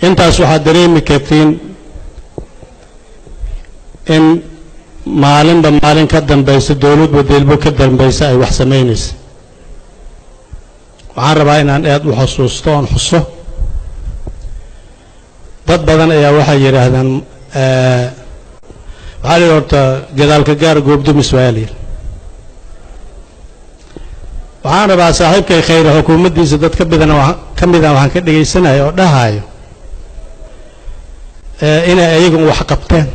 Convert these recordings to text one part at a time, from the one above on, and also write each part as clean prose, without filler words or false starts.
intaas waxaa dareemi kartiin in maalinba maalin ka dambaysa dawladba deelbo ka dambaysa ay wax samaynaysa. waxaan rabaa inaan aad u xasuusto oon xuso dad badan ayaa waxay yidhaahdaan waxaa la horta gadaalka gaar goobdumis waa la yidhi. waxaan rabaa saaxiibkay khayr xukuumaddiisa dad ka midana waxaan ka dhegaysanaya oo dhahayo inay ayagu wax qabteen.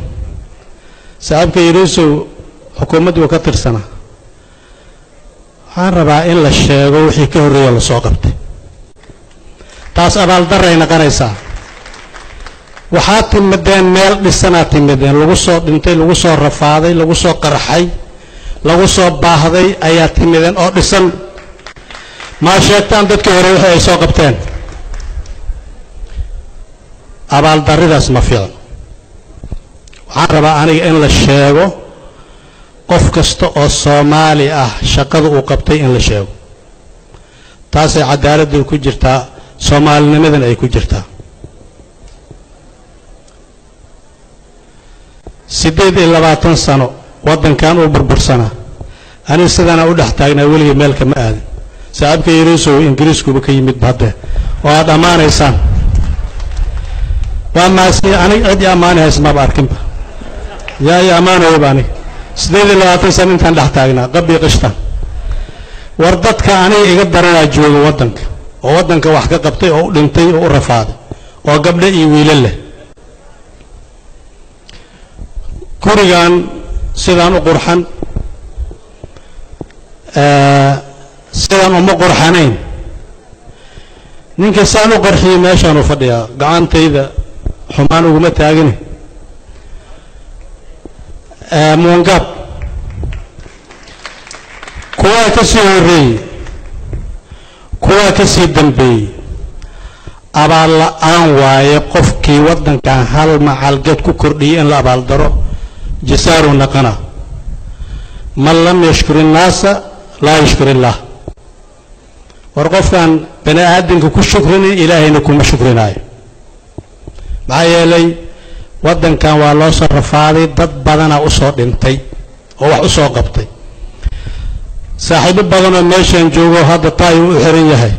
saaxiibka yariisow xukuumaddu waa ka tirsanaa. waxaan rabaa in la sheego wixii ka horreeya la soo qabtay. taas abaaldarray noqonaysaa. waxaad timadeen meel dhisanaad timadeen lagu soo dhintay, lagu soo rafaaday, lagu soo qarxay, lagu soo baahday ayaa timadeen oo dhisan. maa sheegtaan dadkii hore wixii ay soo qabteen. abaaldarridaas ma fiicno. waxaan rabaa aniga in la sheego qof kasta oo Soomaali ah shaqada uu qabtay in la sheego. taasay cadaaladdu ku jirtaa, Soomaalinimadan ay ku jirtaa. 28 sano waddankan uu burbursanaa. aniga sidana u dhex taagnaa weligii meel kama aadin. saaxiibka yariisow Ingiriiskuba ka yimid badde oo aad ammaanaysaan. waa maasi aniga cid ammaanays ma arkinba. yaa ammaanayo baani 28 sano intaan dhex taagnaa qabbi qishta. war dadka aniga iga daranaa jooga waddanka oo waddanka wax ka qabtay oo u dhintay oo u rafaaday oo gabdho iyo wiilal leh. gurigan sidaan u qurxan sidaan uma qurxanayn. ninka saan u qarxiyay meeshaan u fadhiyaa gacantayda xumaan uguma taagin. muungab kuwaa ka sii horreeyey, kuwaa ka sii dambeeyey. abaal la'aan waaye qofkii waddankan hal macalgad ku kordhiyay in la abaaldaro جسار نقنا. من لم يشكر الناس لا يشكر الله. ورقف كان بني آدم كل شكرني إلهي نكون شكرنا. معايا لي ودن كان والله صرف هذه ضد بدنا أصور انتي أو أصور قبطي. صاحب بدنا ماشين جوا هذا طايو إحرية هاي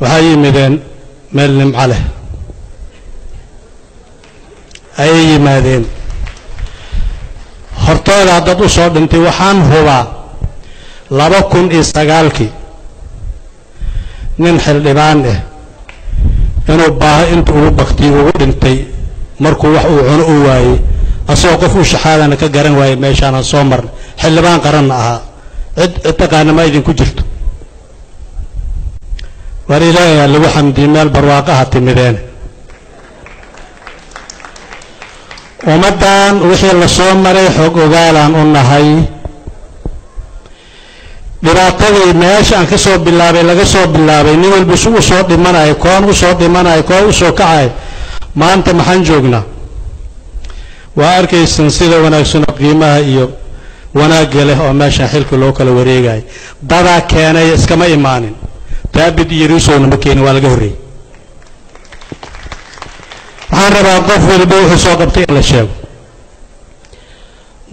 وهاي مدين ملم عليه. أي مدين hortooda dad u soo dhintay. waxaan hubaa 2009 nin xildhibaan ah inuu baahay inta ugu baqtay ugu dhintay markuu wax uu cuno u waayay asoo qof u shaxaadana ka garan waayay meeshaan aan soo marnay. xildhibaan qaran ahaa cid taqaana ma idin ku jirto. war ilaahay lagu xamdiyo meel barwaaqaha timideen. ummadan wixii la soo maray xog ogaalaan u nahay. dhibaatadii meesha aan ka soo bilaabay laga soo bilaabay nin walba u soo dhimanayo, koon u soo dhimanayo, koon u soo kacay. maanta maxaan joognaa? waa arkaysan sida wanaagsan qiimaha iyo wanaagga leh oo meesha xilka loo kala wareegay. dadaa keenay iskama imaanin. taabid iyo riisowna ma keenin, waa laga horreeyay. waxaan rabaa qof walba wuxuu soo qabtay in la sheego.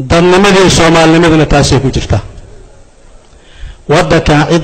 dadnimadii Soomaalinimadana taasay ku jirtaa. waddankan cid